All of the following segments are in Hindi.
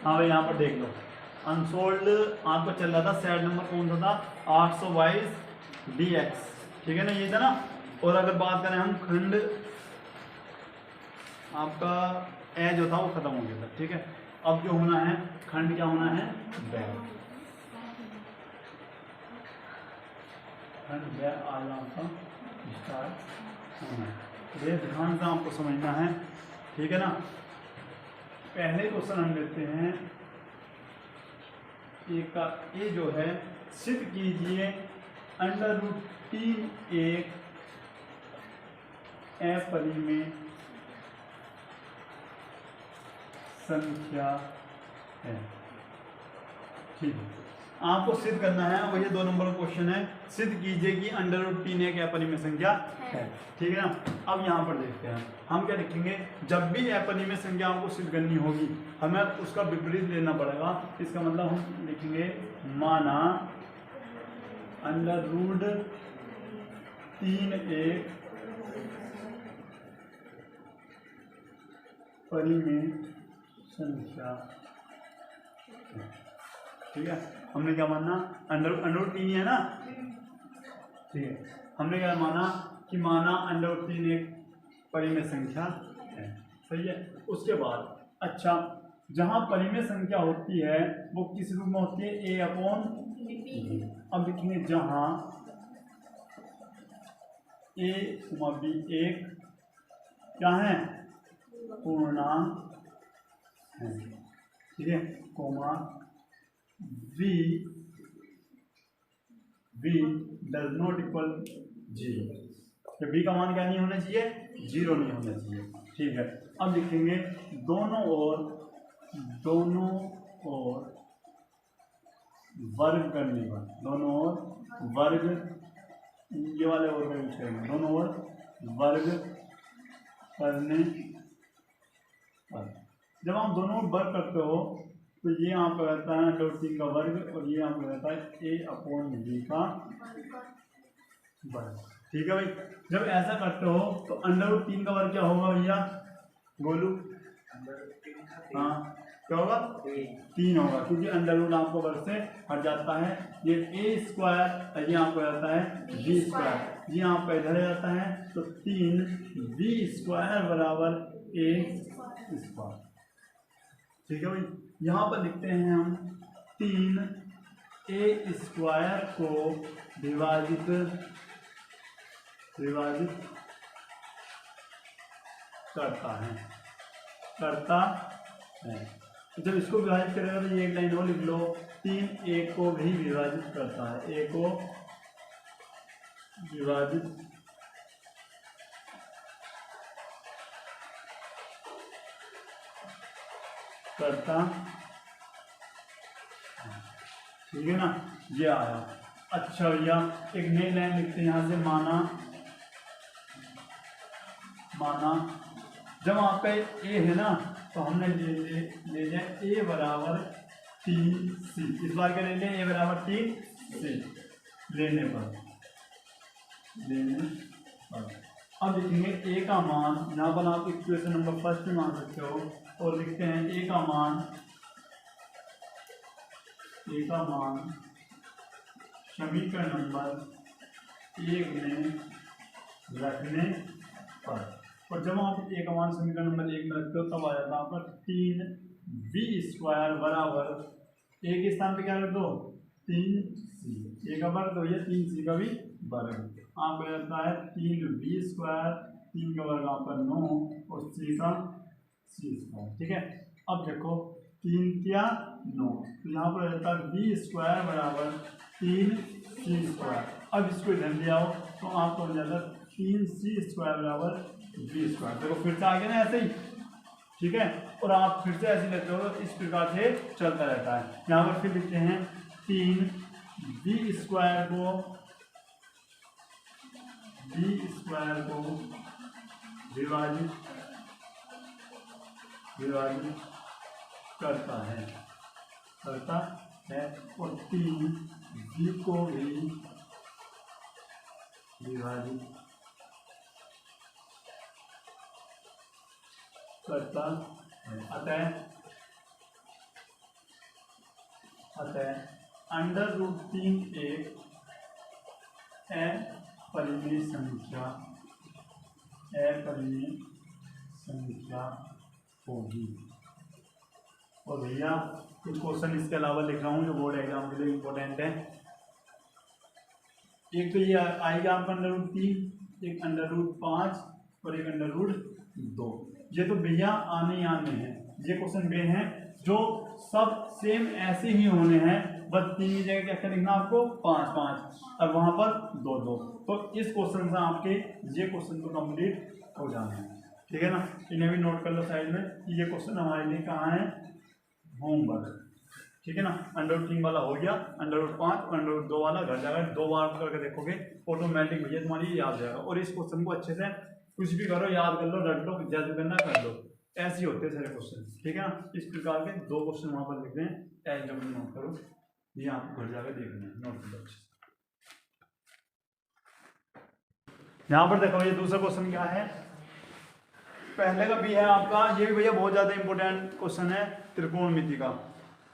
हाँ भाई यहाँ पर देख लो, अनसोल्ड आपको चल रहा था, सेट नंबर कौन सा था, 822 DX, ठीक है ना, ये था ना। और अगर बात करें हम खंड, आपका ए जो था वो खत्म हो गया था, ठीक है। अब जो होना है खंड, क्या होना है, बैक, खंड बैक आज आपका स्टार्ट होना है। ये ध्यान से आपको समझना है, ठीक है ना। पहले क्वेश्चन हम लेते हैं एक का, ये जो है, सिद्ध कीजिए √3 एक अपरिमेय संख्या है, ठीक है। आपको सिद्ध करना है, वही 2 नंबर का क्वेश्चन है, सिद्ध कीजिए कि √3 एक अपरिमेय संख्या है, ठीक है ना। अब यहाँ पर देखते हैं हम क्या लिखेंगे, जब भी अपरिमेय संख्या हमको सिद्ध करनी होगी हमें उसका विपरीत लेना पड़ेगा। इसका मतलब हम लिखेंगे माना √3 एक परिमेय संख्या, ठीक है। हमने क्या माना, √3 है ना, ठीक है। हमने क्या माना कि माना √3 एक परिमेय संख्या है, सही है। उसके बाद अच्छा, जहां परिमेय संख्या होती है वो किस रूप में होती है, A/B। अब लिखेंगे जहां A, B एक क्या है, पूर्णांक है, ठीक है, comma V does not equal 0, तो V का मान क्या नहीं होना चाहिए, 0 नहीं होना चाहिए, ठीक है। अब लिखेंगे दोनों ओर वर्ग करने पर, दोनों ओर वर्ग, ये वाले और का यूज करेंगे, दोनों ओर वर्ग करने पर। जब आप दोनों ओर वर्ग करते हो तो ये यहाँ पर रहता है √3 का वर्ग और ये यहाँ पर रहता है A/B का वर्ग, ठीक है भाई। जब ऐसा करते हो तो √3 का वर्ग क्या होगा भैया, बोलू, हाँ क्या होगा, 3 होगा, क्योंकि √ आपको वर्ग से हट जाता है। ये A², ये आपको रहता है B², ये यहाँ पर इधर जाता है, तो 3B² बराबर A², ठीक है भाई। यहाँ पर लिखते हैं हम 3A² को विभाजित करता है। जब इसको विभाजित करेगा तो ये एक लाइन और लिख लो, 3A को भी विभाजित करता है, A को विभाजित करता, ठीक है ना, ये आया। अच्छा भैया एक नई लाइन लिखते हैं यहाँ से, माना जब वहाँ पे A है ना तो हमने ले लिया A बराबर 3C, इस बार क्या ले लिया, A बराबर 3C लेने पर। अब लिखेंगे A का मान, यहाँ पर आप इक्वेशन नंबर 1 में मान सकते हो, और लिखते हैं A का मान समीकरण नंबर 1 में रखने पर। और जब आप A का मान समीकरण नंबर 1 में रखते हो तब आ जाता है आपका 3B² बराबर, A के स्थान पे क्या रख दो, 3C, A का वर्ग तो ये 3C का भी वर्ग, आपको जाता है 3B², 3 का वर्ग आपका 9 और C का C², ठीक है। अब देखो 3 क्या 9, तो यहाँ पर रहता है B² बराबर 3C²। अब इसको इधर ले आओ तो आपको हो जाता है 3C² बराबर B²। देखो फिर से आगे ना ऐसे ही, ठीक है। और आप फिर से ऐसे लेते हो, इस प्रकार से चलता रहता है। यहाँ पर फिर लिखते हैं 3B² को विभाजित करता है और 3B को भी विभाजित करता है। अतः अतः √3 एक अपरिमेय संख्या होगी। और भैया कुछ क्वेश्चन इसके अलावा लिख रहा हूँ जो बोर्ड एग्जाम के लिए इम्पोर्टेंट है। एक तो ये आएगा आपका √3, एक √5 और एक √2। ये तो भैया आने हैं, ये क्वेश्चन वे हैं जो सब सेम ऐसे ही होने हैं, बस 3 की जगह क्या क्या लिखना आपको 5 5 और वहां पर 2 2। तो इस क्वेश्चन से आपके ये क्वेश्चन तो कंप्लीट हो जाने हैं, ठीक है ना। इन्हें भी नोट कर लो साइड में कि ये क्वेश्चन हमारे लिए कहाँ है, होमवर्क, ठीक है ना। √3 वाला हो गया, √5 √2 वाला घर जाकर 2 बार करके देखोगे ऑटोमेटिक भैया तुम्हारी याद जाएगा। और इस क्वेश्चन को अच्छे से कुछ भी करो, याद कर लो, रट लो, जल्द करना कर लो, ऐसे ही होते हैं सारे क्वेश्चन, ठीक है ना। इस प्रकार के 2 क्वेश्चन वहां पर लिख दें, ऐसे जब नोट करो, ये आपको घर जाकर देखना है, नोट कर लो। यहाँ पर देखो ये दूसरा क्वेश्चन क्या है, पहले का भी है आपका, ये भी भैया बहुत ज्यादा इंपॉर्टेंट क्वेश्चन है त्रिकोणमिति का।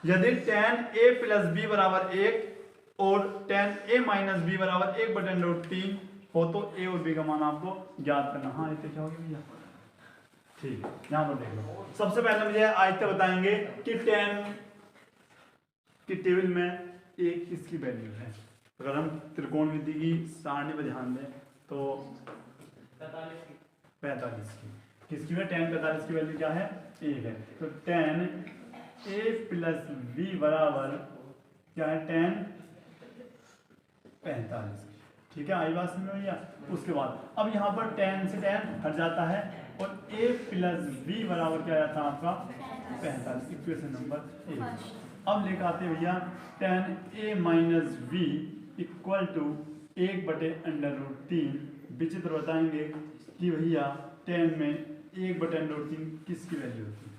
यदि tan a + b = 1 और tan a - b = 1/√3 हो तो a और b का मान आपको ज्ञात करना। हाँ इतने क्या हो गया भैया, ठीक है। यहाँ पर देख लो, सबसे पहले मुझे आज तक बताएंगे कि tan की टेबल में a किसकी वैल्यू है। अगर हम त्रिकोणमिति की सारणी पर ध्यान दें तो 45 की, किसकी में tan 45 की वैल्यू क्या है, 1 है। तो tan a + b बराबर क्या है, tan 45, ठीक है। आई बात समझ भैया। उसके बाद अब यहाँ पर tan से tan हट जाता है और a + b बराबर क्या आता है आपका 45, इक्वेशन नंबर 1। अब लेकर आते हैं भैया tan a - b = 1/√3। विचित्र बताएंगे कि भैया tan में 1/√3 किसकी वैल्यू होती है,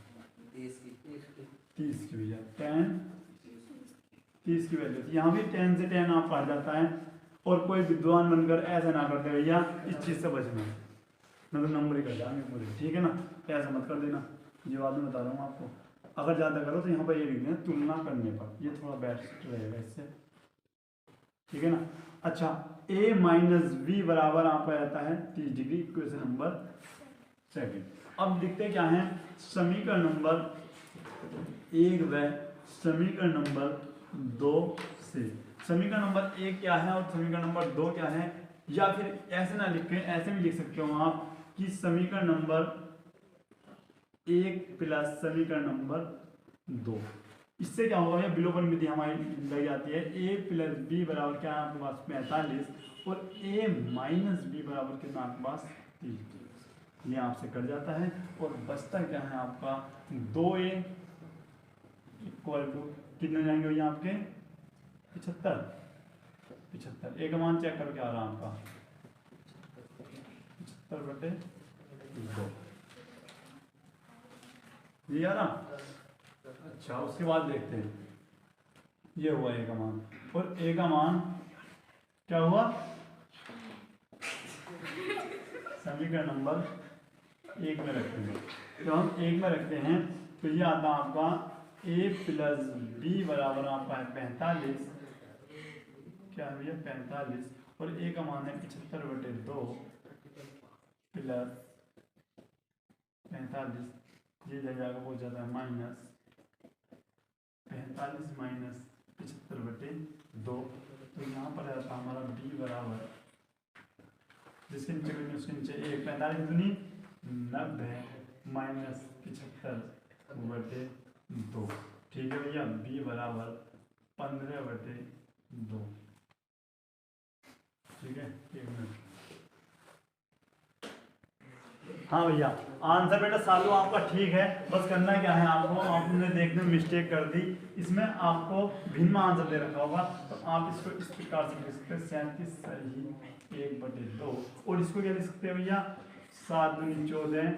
30 की भैया, tan 30 की वैल्यू होती है। यहाँ भी tan से tan आप हट जाता है। और कोई विद्वान बनकर ऐसा ना करते भैया, इस चीज से बचना, मतलब नंबर ही कर जाएंगे पूरे, ठीक है ना। ऐसा मत कर देना, ये बात मैं बता रहा हूँ आपको। अगर ज़्यादा करो तो यहाँ पर ये लिख देना तुलना करने पर, ये थोड़ा बेस्ट रहेगा इससे, ठीक है ना। अच्छा a - b बराबर आपका रहता है 30 डिग्री, इक्वेशन नंबर 2। अब लिखते क्या है, समीकरण नंबर 1 व समीकरण नंबर 2 से। समीकरण नंबर 1 क्या है और समीकरण नंबर 2 क्या है, या फिर ऐसे ना लिख के ऐसे भी लिख सकते हो आप कि समीकरण नंबर 1 + समीकरण नंबर 2। इससे क्या होगा, विलोपन विधि हमारी लग जाती है। a + b बराबर क्या है आपके पास 45 और a - b बराबर कितना आपके पास 30। ये आपसे कट जाता है और बचता क्या है आपका 2a = कितने जाएंगे भैया आपके 75। a का मान चेक करो क्या आ रहा है आपका 75/2, ये आ रहा। अच्छा उसके बाद देखते हैं, ये हुआ a का मान, और a का मान क्या हुआ, समीकरण नंबर 1 में रखेंगे। तो हम 1 में रखते हैं तो ये आता आपका a + b बराबर आपका है 45, क्या है भैया 45, और a का मान है 75/2 + 45, ये जाएगा बहुत ज़्यादा है -45 - 75/2। तो यहाँ पर रहता हमारा b बराबर, जिसके नीचे उसके नीचे 1, 45 दूनी 90 -75/2, ठीक है भैया। b बराबर 15/2, ठीक है। 1 मिनट। हाँ भैया आंसर बेटा सालू आपका ठीक है, बस करना क्या है आपको, आपने देखने में मिस्टेक कर दी, इसमें आपको भिन्न आंसर दे रखा होगा, तो आप इसको इस प्रकार से लिख सकते हैं 37 सही 1/2। और इसको क्या लिख सकते हैं भैया 7 दूनी 14,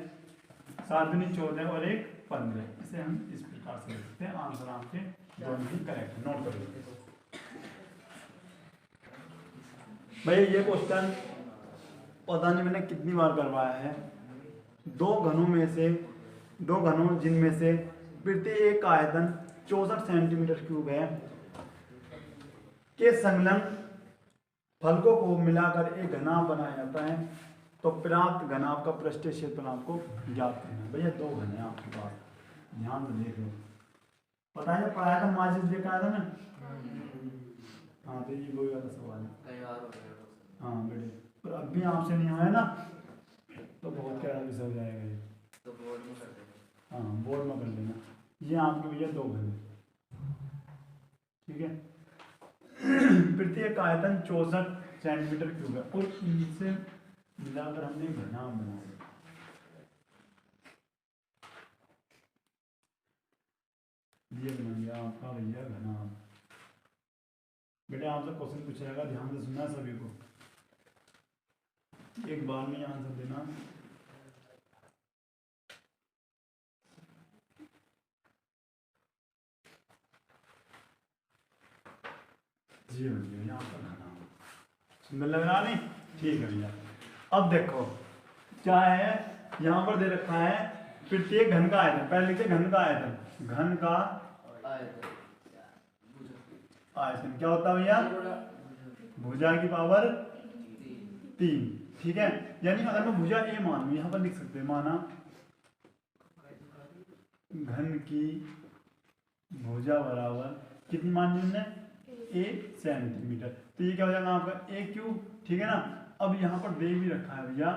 7 दूनी 14 और 1 15, इसे हम इस प्रकार से लिख सकते हैं। आंसर आपके दोनों ही करेक्ट है, नोट कर लीजिए भैया। ये क्वेश्चन पता नहीं मैंने कितनी बार करवाया है। दो घनों जिनमें से प्रत्येक आयतन 64 सेंटीमीटर क्यूब है के संलग्न फलकों को मिलाकर एक घनाभ बनाया जाता है, तो प्राप्त घनाभ का पृष्ठीय क्षेत्रफल आपको ज्ञात करना है। भैया दो घन है आपके पास, ध्यान से देख लो। पता है पढ़ाया था माजिद देखा था ना। हाँ तो ये वही वाला सवाल है। हाँ बेटे, पर अब भी आपसे नहीं हुआ है ना, तो बहुत क्या विषय हो जाएगा ये। तो बोर्ड में कर देना। हाँ बोर्ड में कर लेना। ये आपके भैया दो घन है, ठीक है। प्रत्येक आयतन 64 सेंटीमीटर क्यूब है और इनसे मिलाकर हमने घनाभ बनाया। ये बन गया आपका भैया घनाभ। बेटे आपसे क्वेश्चन पूछेगा, ध्यान से सुनना सभी को, एक बार में आंसर देना। जी भैया यहाँ पर घनाभ, सुंदर लग रहा नहीं? ठीक है भैया। अब देखो क्या है, यहाँ पर दे रखा है प्रत्येक घन का आयतन। पहले लिखते घन का आयतन, घन का आयतन क्या होता है भैया? भुजा की पावर 3, ठीक है। यानी अगर मैं भुजा ए मानूं, यहाँ पर लिख सकते हैं, माना घन की भुजा बराबर कितनी मान ली हमने? 1 सेंटीमीटर। तो ये क्या हो जाएगा आपका ए क्यूब, ठीक है ना। अब यहाँ पर दे भी रखा है भैया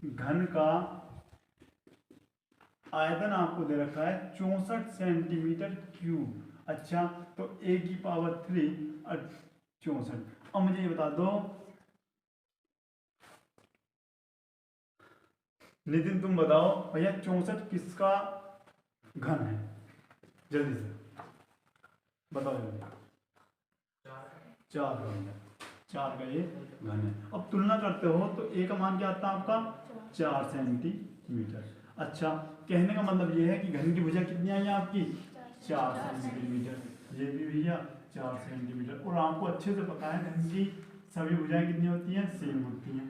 घन का आयतन, आपको दे रखा है 64 सेंटीमीटर क्यूब। अच्छा तो ए की पावर 3 64। अब मुझे ये बता दो नितिन, तुम बताओ भैया 64 किसका घन है? जल्दी से बताओ जल्दी। 4 का ये घन है। अब तुलना करते हो तो ए का मान क्या आता है आपका? 4 सेंटीमीटर। अच्छा कहने का मतलब ये है कि घन की भुजा कितनी आई है आपकी? 4 सेंटीमीटर। ये भी भैया 4 सेंटीमीटर। और आपको अच्छे से पता है घन की सभी भुजाएं कितनी होती हैं? सेम होती हैं।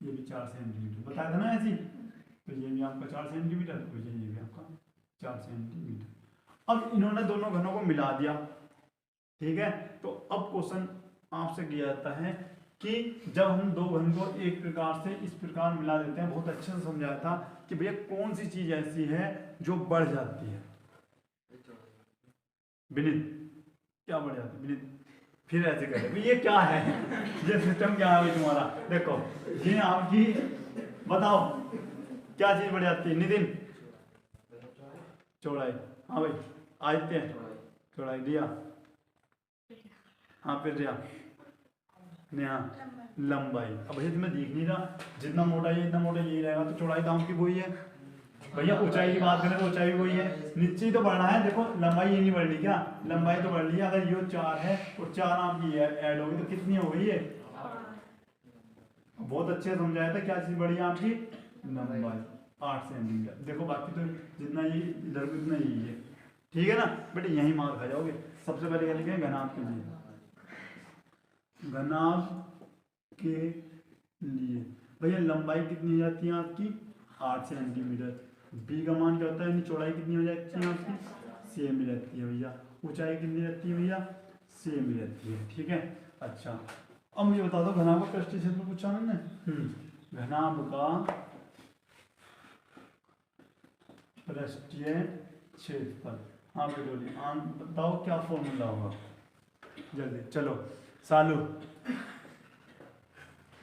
ये भी 4 सेंटीमीटर बताया था ना ऐसी, तो ये भी आपका 4 सेंटीमीटर, तो ये भी आपका 4 सेंटीमीटर। अब इन्होंने दोनों घनों को मिला दिया, ठीक है। तो अब क्वेश्चन आपसे किया जाता है कि जब हम दो घन को एक प्रकार से इस प्रकार मिला देते हैं, बहुत अच्छे से समझाया था कि भैया कौन सी चीज ऐसी है जो बढ़ जाती है? विनीत क्या बढ़ जाती है? विनीत फिर ऐसे करें, ये क्या है? ये सिस्टम क्या है तुम्हारा? देखो ये आपकी, बताओ क्या चीज बढ़ जाती है? नितिन चौड़ाई। हाँ भाई आदित्य चौड़ाई दिया। हाँ फिर दिया नेहा लंबाई। अब भैया तुम्हें दिख नहीं रहा, जितना मोटा ये इतना मोटा यही रहेगा, तो चौड़ाई दाम की वही है भैया। ऊंचाई की बात करें तो ऊंचाई वही है, नीचे तो बढ़ना है। देखो लंबाई ये नहीं बढ़ रही क्या? लंबाई तो बढ़ रही है। अगर ये 4 है और 4 आपकी ऐड होगी तो कितनी हो गई है? बहुत अच्छे से समझाया था। क्या चीज बढ़ी है आपकी? लंबाई 8 सेंटीमीटर। देखो बाकी तो जितना ये इधर को इतना यही है, ठीक है ना बेटे। यही मार खा जाओगे। सबसे पहले क्या लिखेंगे? घनाभ के लिए। घनाभ के लिए भैया लंबाई कितनी हो जाती है आपकी? 8 सेंटीमीटर। बी का मान क्या होता है? चौड़ाई कितनी हो जाती है आपकी? सेम ही रहती है भैया। ऊंचाई कितनी रहती है भैया? सेम ही रहती है, ठीक है। अच्छा अब मुझे बता दो घनाभ का पृष्ठीय क्षेत्रफल पूछा मैंने। घनाभ का पृष्ठीय क्षेत्रफल, हाँ बेटोली बताओ क्या फॉर्मूला होगा? जल्दी चलो सालू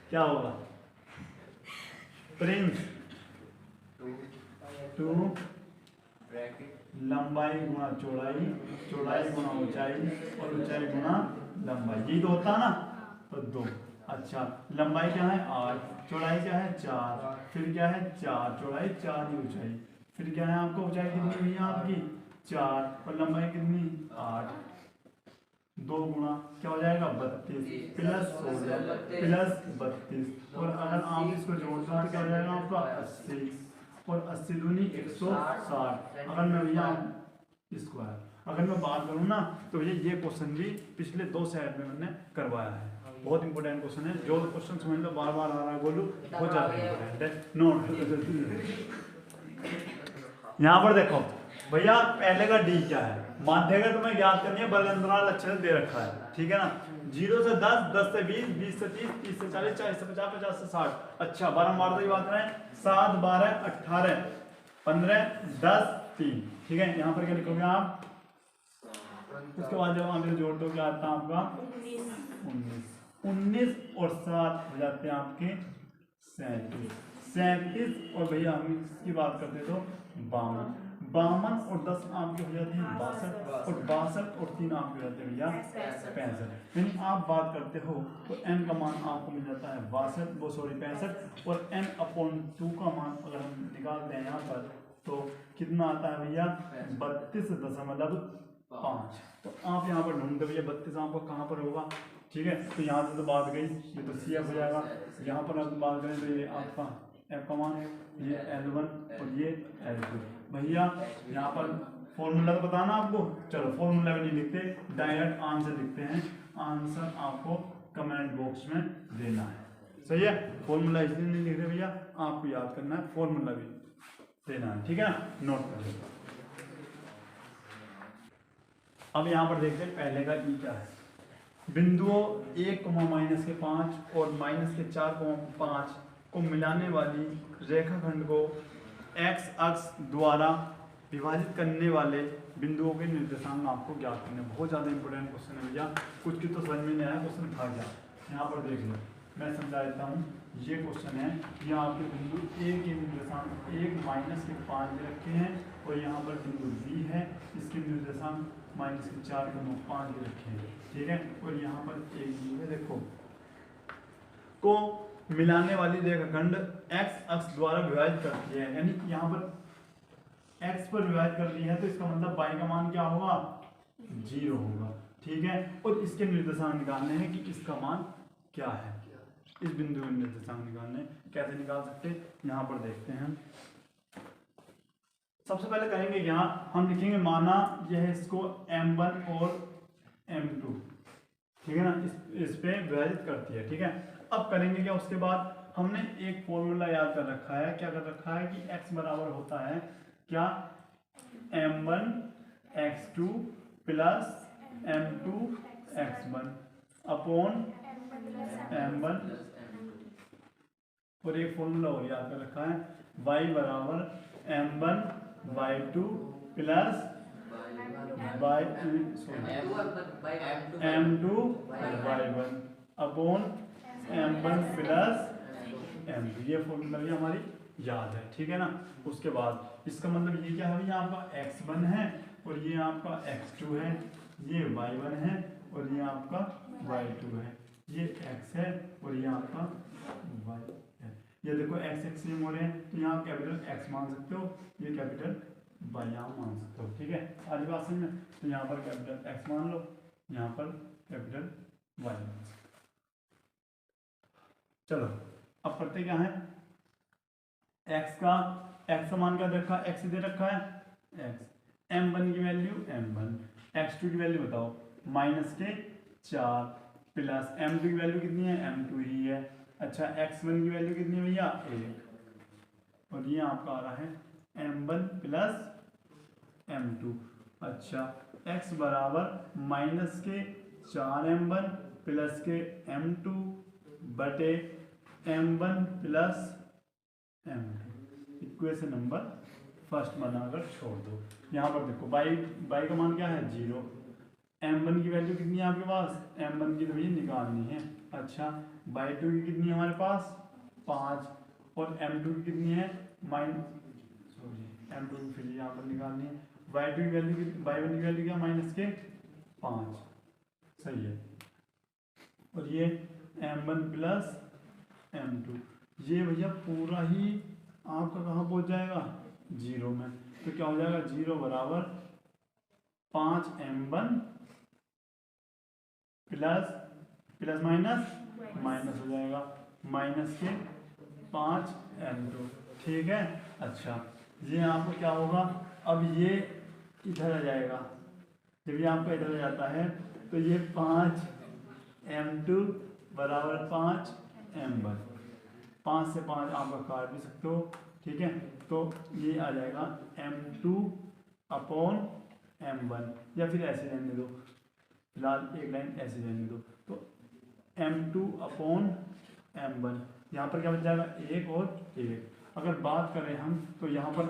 क्या होगा? प्रिंस 2 लंबाई गुणा चौड़ाई, चौड़ाई गुणा ऊंचाई और ऊंचाई गुणा लंबाई, यही तो होता है ना। तो 2। अच्छा लंबाई क्या है? 8, चौड़ाई क्या है? 4, फिर क्या है? 4 चौड़ाई 4 ही ऊंचाई, फिर क्या है आपको? ऊंचाई कितनी हुई है आपकी? 4 और लंबाई कितनी? 8। 2 गुणा क्या हो जाएगा? 32 प्लस 16 प्लस 32। और अगर आप इसको जोड़ते हो तो क्या हो जाएगा आपका? 80 और 80 दूनी 160। अगर मैं भैया स्क्वायर अगर मैं बात करूँ ना तो भैया ये क्वेश्चन भी पिछले 2 सेट में मैंने करवाया है। बहुत इंपॉर्टेंट क्वेश्चन है। जो क्वेश्चन समझ लो बार बार आ रहा है बोलूँ बहुत ज़्यादा इंपॉर्टेंट है। नोट यहाँ पर देखो भैया पहले का डी क्या है, माध्यिका तुम्हें ज्ञात करनी है, वर्ग अंतराल अच्छे से दे रखा है, ठीक है ना। 0 से 10, 10 से 20, 20 से 30, 30 से 40, 40 से 50, 50 से 60। अच्छा बारंबारता की बात करें, 7, 12, 18, 15, 10, 3, ठीक है। यहाँ पर क्या लिखोगे आप, उसके बाद जब आप जोड़ दो क्या आता है आपका 19, 19 और 7 हो जाते हैं आपके 37, 37 और भैया हम इसकी बात करते तो 52, 52 और 10 आपके हो जाते हैं 62, और 62 और 3 आपके हो जाते हैं भैया 65। यानी आप बात करते हो तो n का मान आपको मिल जाता है 65 और n/2 का मान अगर हम निकालते हैं यहाँ पर तो कितना आता है भैया 32.5। तो आप यहाँ पर ढूंढते भैया 32 आपको कहाँ पर होगा, ठीक है। तो यहाँ से तो बात गई, ये तो CF हो जाएगा। यहाँ पर अगर बात करें तो ये आपका F का मान है, ये L1 और ये L2। भैया यहाँ पर फॉर्मूला तो बताना आपको, चलो फॉर्मूला भी नहीं लिखते, डायरेक्ट आंसर लिखते हैं। आंसर आपको कमेंट बॉक्स में देना है, सही है। फॉर्मूला इसलिए नहीं लिख रहे भैया, आपको याद करना है, फॉर्मूला भी देना है, ठीक है ना, नोट कर लो। अब यहाँ पर देखते हैं पहले का ई क्या है। बिंदुओं 1,-5 और -4,5 को मिलाने वाली रेखाखंड को x अक्ष द्वारा विभाजित करने वाले बिंदुओं के निर्देशांक आपको ज्ञात करने। बहुत ज़्यादा इंपॉर्टेंट क्वेश्चन है भैया, कुछ की तो समझ में नहीं आया, क्वेश्चन था क्या। यहाँ पर देख लो, मैं समझा देता हूँ। ये क्वेश्चन है, यहाँ आपके बिंदु ए के निर्देशांक 1 -5 रखे हैं, और यहाँ पर बिंदु बी है, इसके निर्देशांक -4,5 रखे हैं, ठीक है। और यहाँ पर एक बिंदु है, देखो, को मिलाने वाली रेखाखंड x अक्ष द्वारा विभाजित करती है, यानी यहाँ पर x पर विभाजित कर दी है, तो इसका मतलब y का मान क्या होगा 0 होगा, ठीक है। और इसके निर्देशांक निकालने हैं कि इसका मान क्या है, इस बिंदु के निर्देशांक निकालने। कैसे निकाल सकते, यहाँ पर देखते हैं। सबसे पहले करेंगे यहाँ हम लिखेंगे, माना यह है इसको m1 और m2, ठीक है ना, इस पे विभाजित करती है, ठीक है। अब करेंगे क्या, उसके बाद हमने एक फॉर्मूला याद कर रखा है, क्या कर रखा है कि x बराबर होता है क्या, m1 x2 plus m2 x1 upon m1, और एक फॉर्मूला और याद कर रखा है, y बराबर m1 y2 plus m2 y1 upon m1 plus m2। ये फॉर्मूला भी हमारी याद है, ठीक है ना। उसके बाद इसका मतलब ये क्या है, ये आपका x1 है और ये आपका x2 है, ये y1 है और ये आपका y2 है, ये x है और ये आपका y है। ये देखो x सेम हो रहे हैं, तो यहाँ कैपिटल x मान सकते हो, ये कैपिटल y यहाँ मान सकते हो, ठीक है। आगे बात समझ में, तो यहाँ पर कैपिटल x मान लो, यहाँ पर कैपिटल y मान सकते। चलो अब करते क्या है, x का मान क्या दे रखा है, x दे रखा है x, m1 की वैल्यू m1, x2 की वैल्यू बताओ -4 प्लस m2 की वैल्यू कितनी है, m2 ही है। अच्छा x1 की वैल्यू कितनी है भैया 1, और ये आपका आ रहा है m1 प्लस m2। अच्छा x बराबर -4m1 प्लस के m2 बटे m1 plus m2। Equation number first बनाकर छोड़ दो। यहाँ पर देखो y का मान क्या है 0, m1 की वैल्यू कितनी है आपके पास, m1 की तो भैया निकालनी है। अच्छा y2 की कितनी है हमारे पास 5, और m2 की कितनी है m2 की फिर यहाँ पर निकालनी है। y2 की वैल्यू y1 की वैल्यू क्या -5, सही है। और ये m1 प्लस m2, ये भैया पूरा ही आपका कहाँ पहुँच जाएगा 0 में, तो क्या हो जाएगा 0 बराबर 5m1 प्लस माइनस हो जाएगा माइनस के 5m2, ठीक है। अच्छा ये आपको क्या होगा, अब ये इधर आ जाएगा, जब ये आपका इधर आ जाता है तो ये 5m2 बराबर 5m1, 5 से 5 आपका काट भी सकते हो, ठीक है। तो ये आ जाएगा m2 अपॉन m1, या फिर ऐसे रहने दो, फिलहाल एक लाइन ऐसे रहने दो, तो m2 अपॉन m1, यहाँ पर क्या बच जाएगा 1 और 1। अगर बात करें हम तो यहाँ पर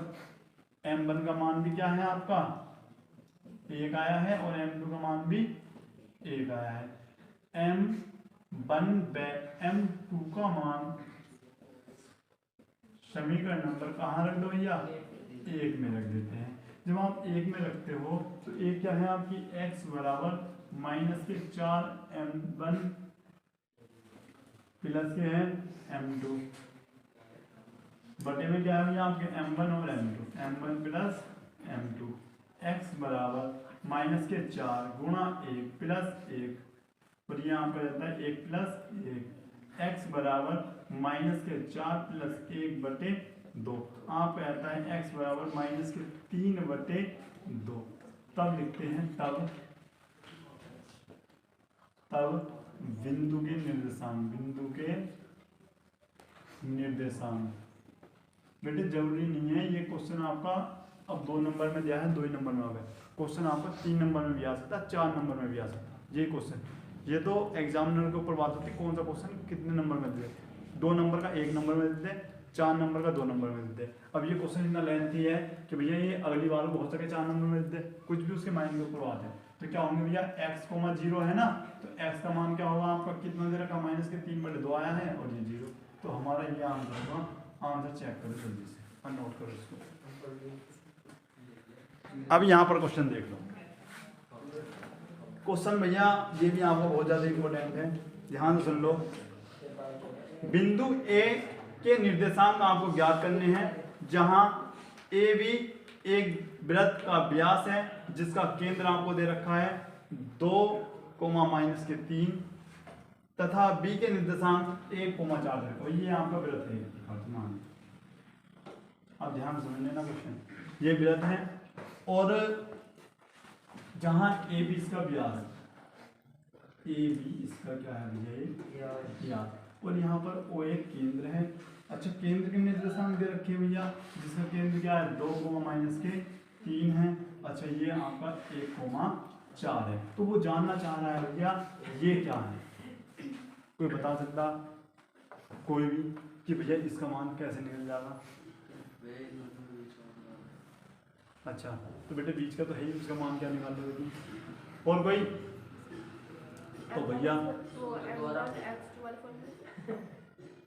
m1 का मान भी क्या है आपका 1 आया है और m2 का मान भी 1 आया है। m2 का मान समीकरण नंबर कहाँ रख दो भैया 1 में रख देते हैं। जब आप 1 में रखते हो तो 1 क्या है आपकी x बराबर -4m1 प्लस के है m2 बटे में क्या है भैया आपके m1 और m1 प्लस m2, x बराबर -4 गुणा 1 प्लस 1 और यहाँ पर रहता है 1 प्लस 1, x बराबर -4 प्लस 1 बटे 2, आप रहता है x बराबर -3 बटे 2। तब लिखते हैं तब बिंदु के निर्देशांक। बेटे जरूरी नहीं है ये क्वेश्चन आपका अब 2 नंबर में दिया है, 2 ही नंबर में आ गया, क्वेश्चन आपका 3 नंबर में भी आ सकता है, 4 नंबर में भी आ सकता है। ये क्वेश्चन ये तो एग्जामिनर के ऊपर बात होती है कौन सा क्वेश्चन कितने नंबर में दे, 2 नंबर का 1 नंबर में देते, 4 नंबर का 2 नंबर में देते। अब ये क्वेश्चन इतना लेंथी है कि भैया ये अगली बार को हो सके 4 नंबर में देते, कुछ भी उसके माइंड के ऊपर बात है। तो क्या होंगे भैया x, 0 है ना, तो x का मान क्या होगा आपका कितना दे रखा -3/2 आया है और ये 0, तो हमारा ये आंसर होगा। आंसर चेक करो जल्दी से और नोट करो इसको। अब यहाँ पर क्वेश्चन देख लो, क्वेश्चन भैया ये भी आपको बहुत ज़्यादा इंपॉर्टेंट है, ध्यान से सुन लो। बिंदु A के निर्देशांक आपको ज्ञात करने हैं, जहां AB एक वृत्त का व्यास है जिसका केंद्र आपको दे रखा है 2, -3 तथा B के निर्देशांक 1, 4 देखो ये आपका वृत्त है। अब ध्यान समझ लेना क्वेश्चन, ये वृत्त है और जहां AB इसका व्यास, AB इसका क्या है भैया व्यास, और यहाँ पर O एक केंद्र है। अच्छा केंद्र के निर्देशांक दे रखे भैया जिसका केंद्र क्या है 2, -3 है। अच्छा ये आपका 1, 4 है। तो वो जानना चाह रहा है भैया ये क्या है, कोई बता सकता कोई भी कि भैया इसका मान कैसे निकल जाएगा। अच्छा तो बेटे बीच का तो है ही, उसका मान क्या निकाल लोगे और कोई तो भैया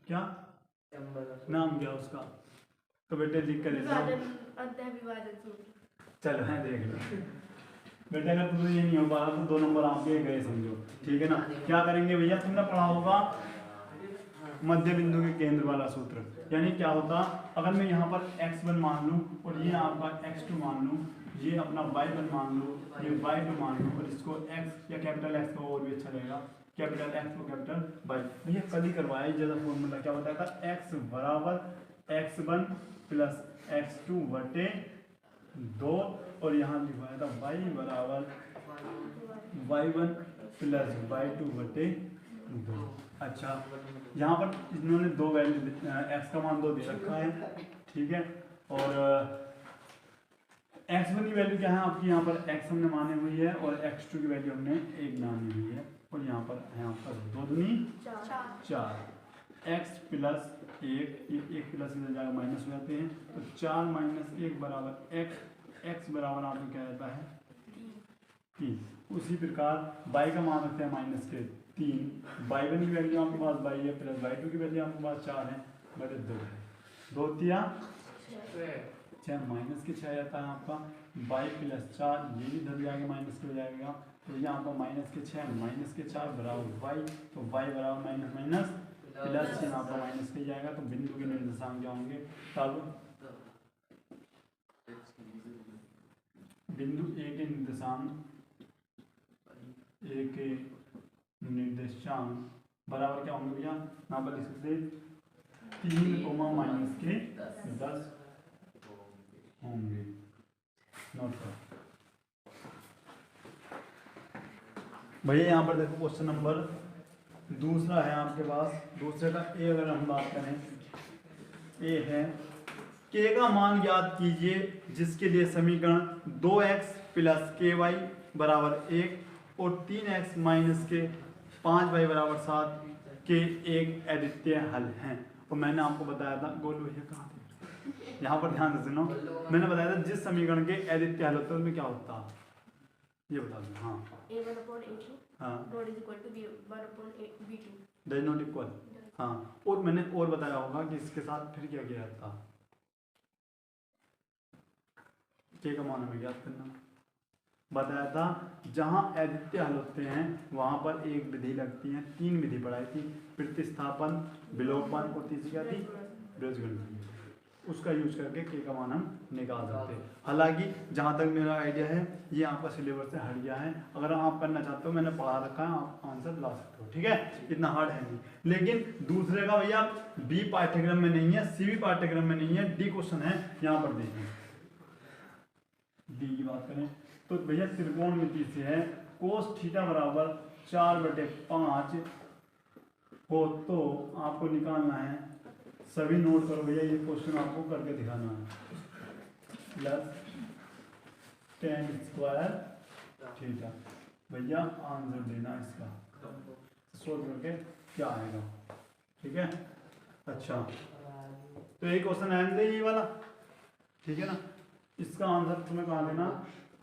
क्या नाम क्या उसका, तो बेटे लिख कर चलो है देख लो बेटे, अगर तुम्हें ये नहीं हो पा रहा तो 2 नंबर आपके गए समझो, ठीक है ना। क्या करेंगे भैया, तुमने पढ़ा होगा मध्य बिंदु के केंद्र वाला सूत्र, यानी क्या होता अगर मैं यहाँ पर x1 मान लूँ और ये आपका x2 मान लूँ, ये अपना y1 मान लूँ, ये y2 मान लूँ और इसको x या कैपिटल X को और भी अच्छा लगेगा, कैपिटल X को कैपिटल Y। भैया कल ही करवाया ज़्यादा फॉर्मूला क्या बताया था, x बराबर x1 प्लस x2 बटे 2 और यहाँ लिखवाया था y बराबर y1 प्लस y2 बटे 2। अच्छा यहाँ पर इन्होंने 2 वैल्यू x का मान 2 दे रखा है, ठीक है, और x1 की वैल्यू क्या है आपकी, यहाँ पर x हमने मानी हुई है और x2 की वैल्यू हमने 1 मानी हुई है और यहाँ पर है आपका 2 दूनी 4, x प्लस 1 प्लस इधर जाकर माइनस हो जाते हैं, तो 4 - 1 बराबर x बराबर आपको क्या रहता है 3। उसी प्रकार y का मान रखते हैं -3, y1 की वैल्यू आपके पास y है प्लस y2 की वैल्यू आपके पास 4 है बटे 2 है, 2 तिया 6 -6 जाता है आपका, y प्लस 4 ये भी इधर जाके माइनस हो जाएगा, तो यहाँ पर -6 -4 बराबर y, तो y बराबर माइनस प्लस यहाँ पर माइनस के जाएगा, तो बिंदु के निर्देशांक क्या होंगे, तब बिंदु A के निर्देशांक बराबर क्या होंगे भैया, यहाँ पर लिख सकते 3, -10 होंगे। नोट करो भैया, यहाँ पर देखो क्वेश्चन नंबर दूसरा है आपके पास, दूसरे का ए अगर हम बात करें, ए है के का मान ज्ञात कीजिए जिसके लिए समीकरण 2x प्लस ky बराबर 1 और 3x माइनस के 5y बराबर 7 के एक अद्वितीय हल हैं। और मैंने आपको बताया था, गोलू भैया कहाँ थे, यहाँ पर ध्यान से सुनो, मैंने बताया था जिस समीकरण के अद्वितीय हल होते हैं उसमें क्या होता है ये बता दो। हाँ डज नॉट इक्वल। हाँ और मैंने और बताया होगा कि इसके साथ फिर क्या किया जाता, के का मान हमें ज्ञात करना बताया था। जहाँ अद्वितीय हल होते हैं वहाँ पर एक विधि लगती है, 3 विधि पढ़ाई थी, प्रतिस्थापन, विलोपन और तीसरी क्या थी, बीजगणित। उसका यूज करके के का मान हम निकाल सकते हैं। हालांकि जहाँ तक मेरा आइडिया है ये आपका सिलेबस से हट गया है, अगर आप करना चाहते हो मैंने पढ़ा रखा है, आप आंसर ला सकते हो, ठीक है, इतना हार्ड है नहीं। लेकिन दूसरे का भैया बी पाठ्यक्रम में नहीं है, सी भी पाठ्यक्रम में नहीं है, डी क्वेश्चन है, यहाँ पर देखिए डी की बात करें तो भैया त्रिकोणमिति से है, कोस थीटा बराबर 4/5 हो तो आपको निकालना है, सभी नोट करो भैया, ये क्वेश्चन आपको करके दिखाना है, प्लस tan स्क्वायर थीटा। भैया आंसर देना इसका, सोल्व करके क्या आएगा, ठीक है। अच्छा तो एक क्वेश्चन आएंगे ये वाला, ठीक है ना, इसका आंसर तुम्हें कहाँ देना,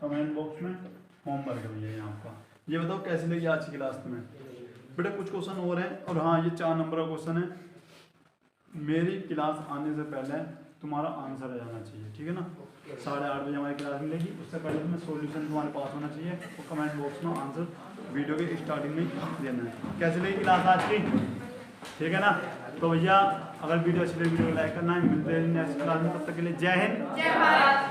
कमेंट बॉक्स में, होमवर्क है भैया ये आपका। ये बताओ कैसी लगी आज की क्लास में बेटा, कुछ क्वेश्चन और हैं, और हाँ ये 4 नंबर का क्वेश्चन है, मेरी क्लास आने से पहले तुम्हारा आंसर आ जाना चाहिए, ठीक है ना। 8:30 बजे हमारी क्लास मिलेगी, उससे पहले तुम्हें सॉल्यूशन तुम्हारे पास होना चाहिए और कमेंट बॉक्स में आंसर वीडियो के स्टार्टिंग में देना है। कैसी लगी क्लास आज की, ठीक है ना। तो भैया अगर वीडियो अच्छी लगी वीडियो को लाइक करना है, मिलते हैं नेक्स्ट क्लास में, तब तक के लिए जय हिंद जय भारत।